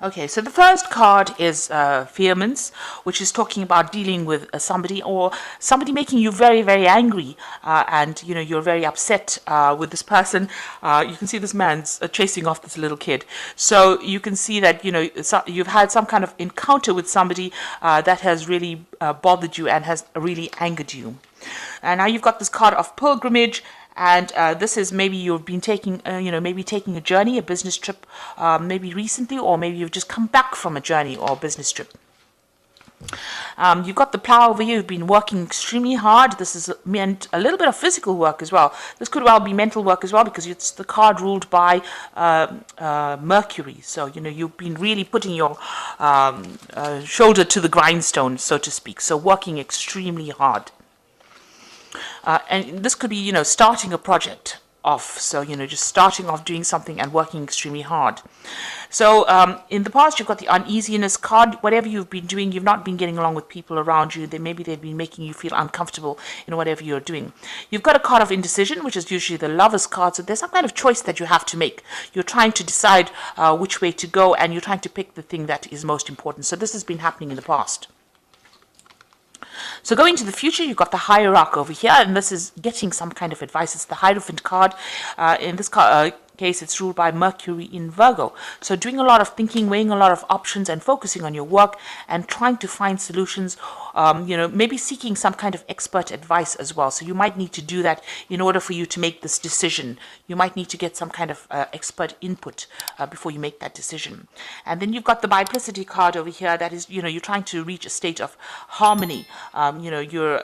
Okay, so the first card is vehemence, which is talking about dealing with somebody or somebody making you very, very angry, and you're very upset with this person. You can see this man's chasing off this little kid, so you can see that you've had some kind of encounter with somebody that has really bothered you and has really angered you. And now you've got this card of pilgrimage. And this is maybe you've been taking, maybe taking a journey, a business trip, maybe recently, or maybe you've just come back from a journey or a business trip. You've got the plow over here. You've been working extremely hard. This is meant a little bit of physical work as well. This could well be mental work as well, because it's the card ruled by Mercury. So, you've been really putting your shoulder to the grindstone, so to speak. So working extremely hard. And this could be, starting a project off. So, just starting off doing something and working extremely hard. So, in the past, you've got the uneasiness card. Whatever you've been doing, you've not been getting along with people around you. Maybe they've been making you feel uncomfortable in whatever you're doing. You've got a card of indecision, which is usually the lover's card. So there's some kind of choice that you have to make. You're trying to decide which way to go, and you're trying to pick the thing that is most important. So this has been happening in the past. So going to the future, you've got the hierarch over here, and this is getting some kind of advice. It's the Hierophant card. In this case, it's ruled by Mercury in Virgo. So doing a lot of thinking, weighing a lot of options, and focusing on your work and trying to find solutions, maybe seeking some kind of expert advice as well. So you might need to do that in order for you to make this decision. You might need to get some kind of expert input before you make that decision. And then you've got the biplicity card over here. That is, you're trying to reach a state of harmony. You're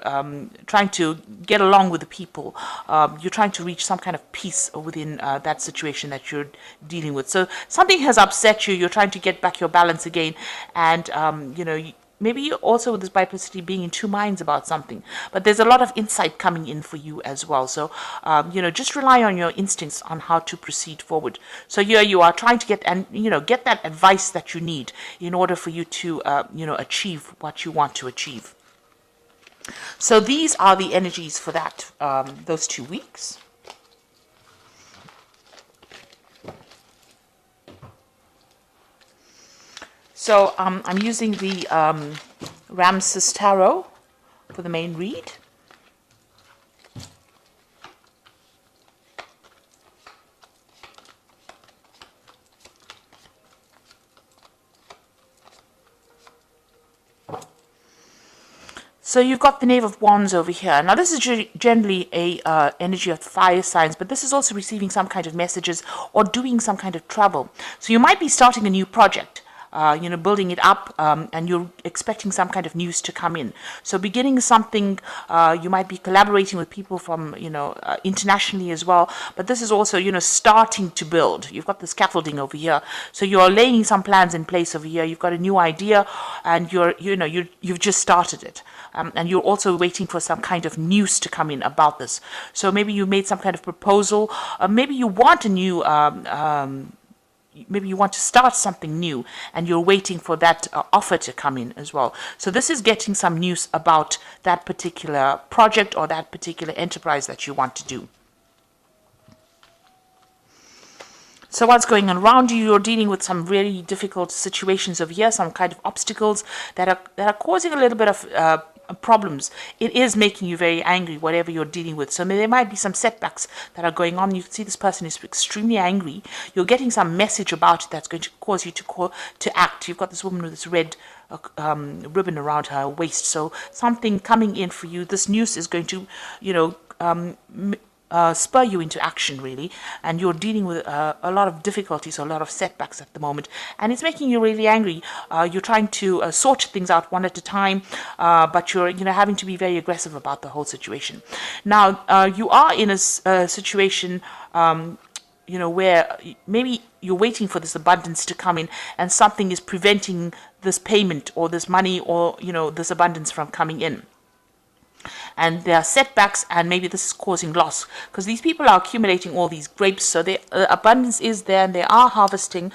trying to get along with the people. You're trying to reach some kind of peace within that situation that you're dealing with. So something has upset you. You're trying to get back your balance again, and maybe you also with this biplicity being in two minds about something. But there's a lot of insight coming in for you as well. So just rely on your instincts on how to proceed forward. So here you are trying to get get that advice that you need in order for you to achieve what you want to achieve. So these are the energies for that those 2 weeks. So I'm using the Ramses Tarot for the main read. So you've got the Knave of Wands over here. Now this is generally a energy of fire signs, but this is also receiving some kind of messages or doing some kind of travel. So you might be starting a new project. Building it up, and you're expecting some kind of news to come in. So beginning something, you might be collaborating with people from, internationally as well. But this is also, starting to build. You've got the scaffolding over here. So you're laying some plans in place over here. You've got a new idea, and you've just started it. And you're also waiting for some kind of news to come in about this. So maybe you made some kind of proposal. Maybe you want a new maybe you want to start something new and you're waiting for that offer to come in as well. So this is getting some news about that particular project or that particular enterprise that you want to do. So what's going on around you? You're dealing with some really difficult situations over here, some kind of obstacles that are causing a little bit of problems. It is making you very angry, whatever you're dealing with. So there might be some setbacks that are going on. You can see this person is extremely angry. You're getting some message about it that's going to cause you to act. You've got this woman with this red ribbon around her waist. So something coming in for you. This news is going to, spur you into action, really, and you're dealing with a lot of difficulties, a lot of setbacks at the moment, and it's making you really angry. You're trying to sort things out one at a time, but you're having to be very aggressive about the whole situation. Now you are in a situation where maybe you're waiting for this abundance to come in, and something is preventing this payment or this money or this abundance from coming in. and there are setbacks, and maybe this is causing loss because these people are accumulating all these grapes. So the abundance is there, and they are harvesting.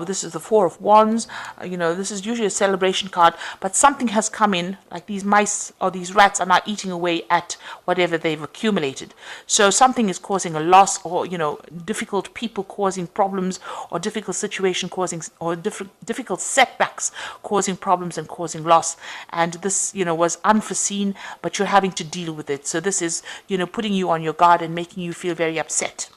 This is the Four of Wands. This is usually a celebration card, but something has come in, like these mice or these rats are now eating away at whatever they've accumulated. So something is causing a loss, or difficult people causing problems, or difficult situation causing, or difficult setbacks causing problems and causing loss. And this was unforeseen, but you're having to deal with it. So this is putting you on your guard and making you feel very upset.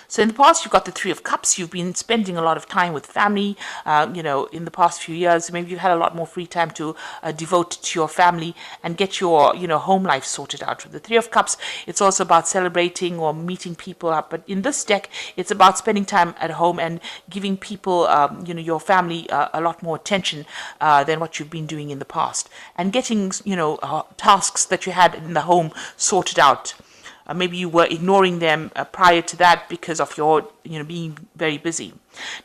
So in the past, you've got the Three of Cups. You've been spending a lot of time with family, in the past few years. Maybe you've had a lot more free time to devote to your family and get your, home life sorted out. With the Three of Cups, it's also about celebrating or meeting people up. But in this deck, it's about spending time at home and giving people, your family a lot more attention than what you've been doing in the past. And getting, tasks that you had in the home sorted out. Maybe you were ignoring them prior to that because of your, being very busy.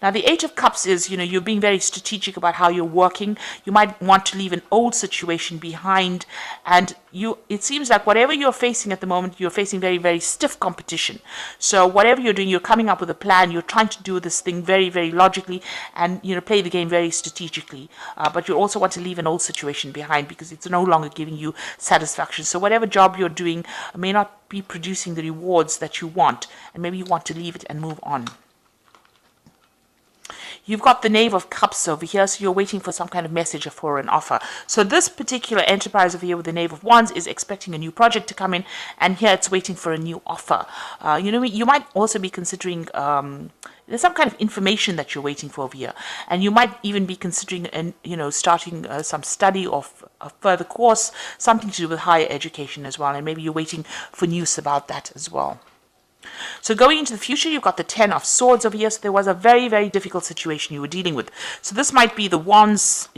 Now, the Eight of Cups is, you're being very strategic about how you're working. You might want to leave an old situation behind, and it seems like whatever you're facing at the moment, you're facing very, very stiff competition. So whatever you're doing, you're coming up with a plan. You're trying to do this thing very, very logically and, play the game very strategically. But you also want to leave an old situation behind because it's no longer giving you satisfaction. So whatever job you're doing may not be producing the rewards that you want, and maybe you want to leave it and move on. You've got the Knave of Cups over here, so you're waiting for some kind of message or for an offer. So this particular enterprise over here with the Knave of Wands is expecting a new project to come in, and here it's waiting for a new offer. You might also be considering there's some kind of information that you're waiting for over here, and you might even be considering starting some study or a further course, something to do with higher education as well, and maybe you're waiting for news about that as well. So going into the future, you've got the Ten of Swords over here. So there was a very, very difficult situation you were dealing with. So this might be the Wands,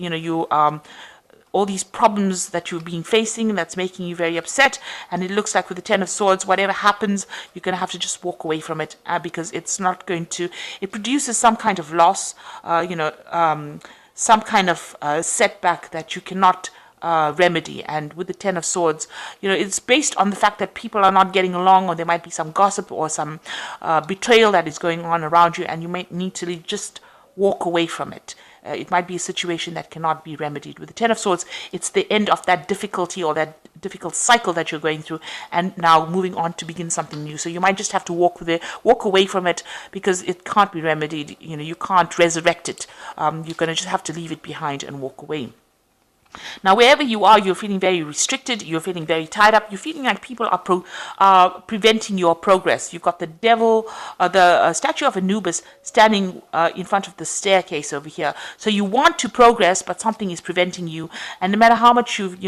all these problems that you've been facing that's making you very upset. And it looks like with the Ten of Swords, whatever happens, you're going to have to just walk away from it because it's not going to, it produces some kind of loss, some kind of setback that you cannot remedy. And with the Ten of Swords, it's based on the fact that people are not getting along, or there might be some gossip or some betrayal that is going on around you, and you might need to just walk away from it. It might be a situation that cannot be remedied. With the Ten of Swords, it's the end of that difficulty or that difficult cycle that you're going through, and now moving on to begin something new. So you might just have to walk away from it because it can't be remedied. You can't resurrect it. You're going to just have to leave it behind and walk away. Now, wherever you are, you're feeling very restricted, you're feeling very tied up, you're feeling like people are preventing your progress. You've got the devil, the statue of Anubis standing in front of the staircase over here. So you want to progress, but something is preventing you. And no matter how much you've,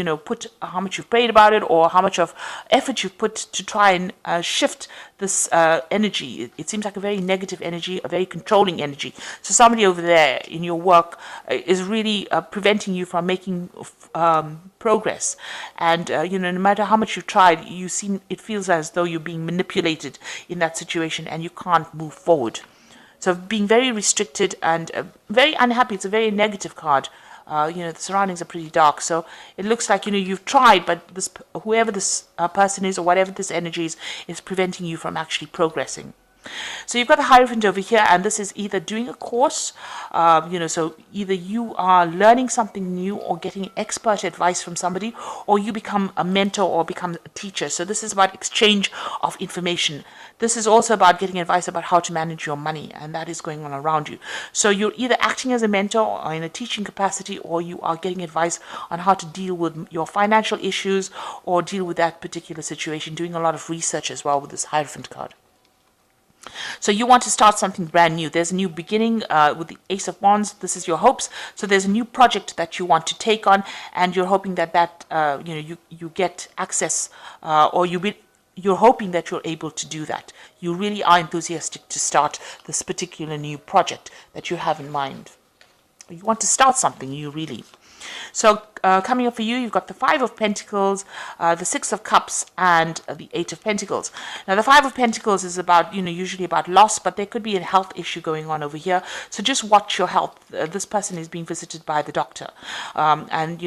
how much you've prayed about it, or how much of effort you've put to try and shift this energy, it seems like a very negative energy, a very controlling energy. So somebody over there in your work is really preventing you from making progress. And no matter how much you've tried, it feels as though you're being manipulated in that situation and you can't move forward. So being very restricted and very unhappy. It's a very negative card. The surroundings are pretty dark, so it looks like you've tried, but whoever this person is or whatever this energy is preventing you from actually progressing. So you've got the Hierophant over here, and this is either doing a course, so either you are learning something new or getting expert advice from somebody, or you become a mentor or become a teacher. So this is about exchange of information. This is also about getting advice about how to manage your money, and that is going on around you. So you're either acting as a mentor or in a teaching capacity, or you are getting advice on how to deal with your financial issues or deal with that particular situation, doing a lot of research as well with this Hierophant card. So you want to start something brand new. There's a new beginning with the Ace of Wands. This is your hopes. So there's a new project that you want to take on, and you're hoping that you get access, or you're hoping that you're able to do that. You really are enthusiastic to start this particular new project that you have in mind. You want to start something new, really. So coming up for you, you've got the Five of Pentacles, the Six of Cups, and the Eight of Pentacles. Now, the Five of Pentacles is about, usually about loss, but there could be a health issue going on over here. So just watch your health. This person is being visited by the doctor. And,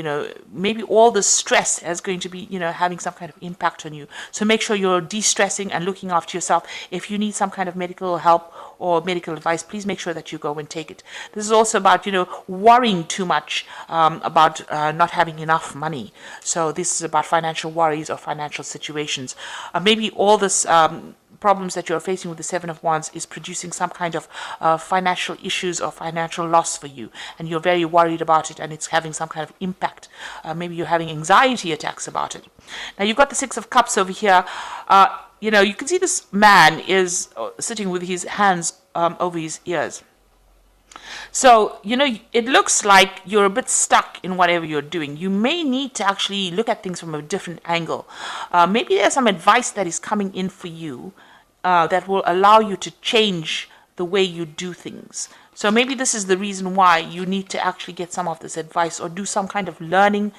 maybe all the stress is going to be, having some kind of impact on you. So make sure you're de-stressing and looking after yourself. If you need some kind of medical help or medical advice, please make sure that you go and take it. This is also about, worrying too much about not having enough money. So this is about financial worries or financial situations. Maybe all this problems that you're facing with the Seven of Wands is producing some kind of financial issues or financial loss for you, and you're very worried about it, and it's having some kind of impact. Maybe you're having anxiety attacks about it. Now, you've got the Six of Cups over here. You can see this man is sitting with his hands over his ears. So, it looks like you're a bit stuck in whatever you're doing. You may need to actually look at things from a different angle. Maybe there's some advice that is coming in for you that will allow you to change the way you do things. So maybe this is the reason why you need to actually get some of this advice or do some kind of learning,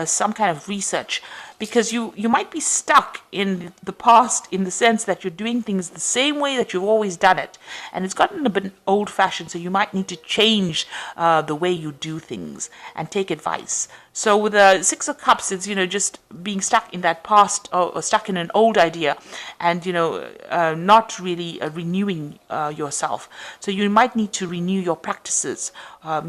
some kind of research, because you might be stuck in the past in the sense that you're doing things the same way that you've always done it, and it's gotten a bit old-fashioned, so you might need to change the way you do things and take advice. So with the Six of Cups, it's, just being stuck in that past or stuck in an old idea and, not really renewing yourself. So you might need to renew your practices, or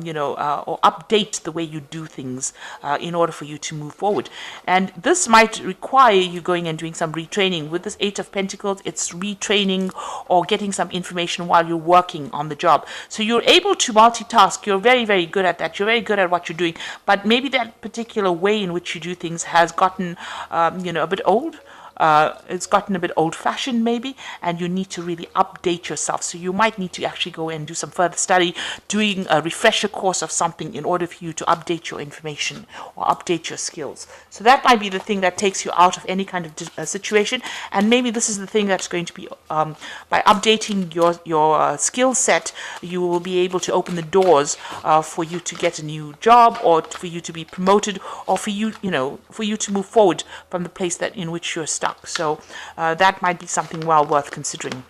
update the way you do things in order for you to move forward. And this might require you going and doing some retraining. With this Eight of Pentacles, it's retraining or getting some information while you're working on the job. So you're able to multitask. You're very, very good at that. You're very good at what you're doing. But maybe that particular way in which you do things has gotten, a bit old. It's gotten a bit old-fashioned maybe, and you need to really update yourself. So you might need to actually go and do some further study, doing a refresher course of something in order for you to update your information or update your skills. So that might be the thing that takes you out of any kind of situation, and maybe this is the thing that's going to be, by updating your skill set, you will be able to open the doors for you to get a new job, or for you to be promoted, or for you, for you to move forward from the place that in which you're stuck. So that might be something well worth considering.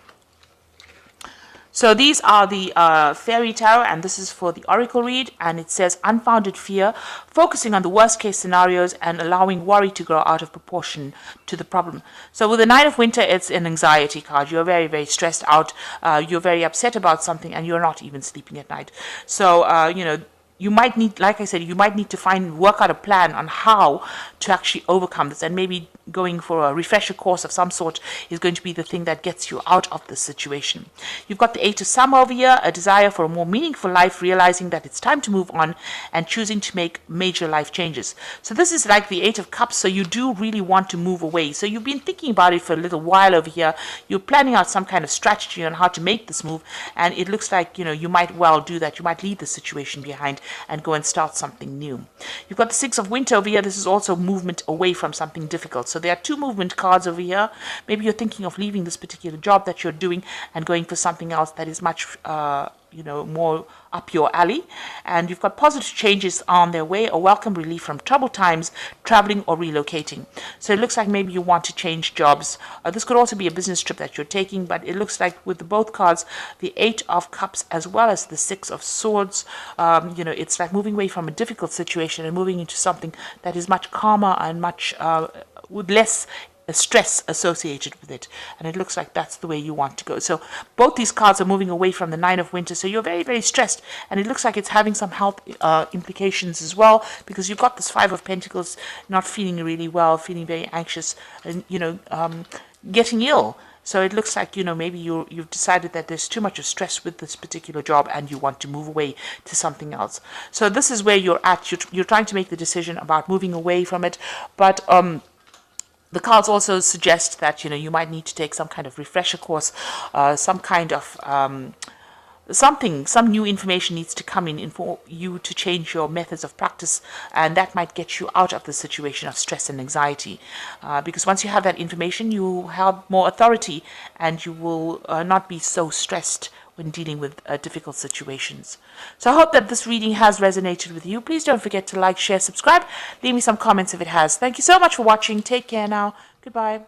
So these are the Fairy Tarot, and this is for the Oracle read, and it says unfounded fear, focusing on the worst case scenarios and allowing worry to grow out of proportion to the problem. So with the Nine of Winter, it's an anxiety card. You're very, very stressed out. You're very upset about something, and you're not even sleeping at night. So, you might need, like I said, you might need to work out a plan on how to actually overcome this, and maybe going for a refresher course of some sort is going to be the thing that gets you out of this situation. You've got the Eight of Summer over here, a desire for a more meaningful life, realizing that it's time to move on and choosing to make major life changes. So this is like the Eight of Cups, so you do really want to move away. So you've been thinking about it for a little while over here. You're planning out some kind of strategy on how to make this move, and it looks like, you might well do that. You might leave the situation behind and go and start something new. You've got the Six of Winter over here. This is also movement away from something difficult. So there are two movement cards over here. Maybe you're thinking of leaving this particular job that you're doing and going for something else that is much more up your alley. And you've got positive changes on their way, a welcome relief from troubled times, traveling or relocating. So it looks like maybe you want to change jobs. This could also be a business trip that you're taking, but it looks like with both cards, the Eight of Cups as well as the Six of Swords, it's like moving away from a difficult situation and moving into something that is much calmer and much with less stress associated with it, and it looks like that's the way you want to go. So both these cards are moving away from the Nine of Winter, so you're very, very stressed, and it looks like it's having some health implications as well, because you've got this Five of Pentacles, not feeling really well, feeling very anxious, and getting ill. So it looks like, maybe you've decided that there's too much of stress with this particular job and you want to move away to something else. So this is where you're at. You're trying to make the decision about moving away from it, but the cards also suggest that, you might need to take some kind of refresher course, some kind of some new information needs to come in for you to change your methods of practice, and that might get you out of the situation of stress and anxiety. Because once you have that information, you have more authority, and you will not be so stressed when dealing with difficult situations. So I hope that this reading has resonated with you. Please don't forget to like, share, subscribe. Leave me some comments if it has. Thank you so much for watching. Take care now. Goodbye.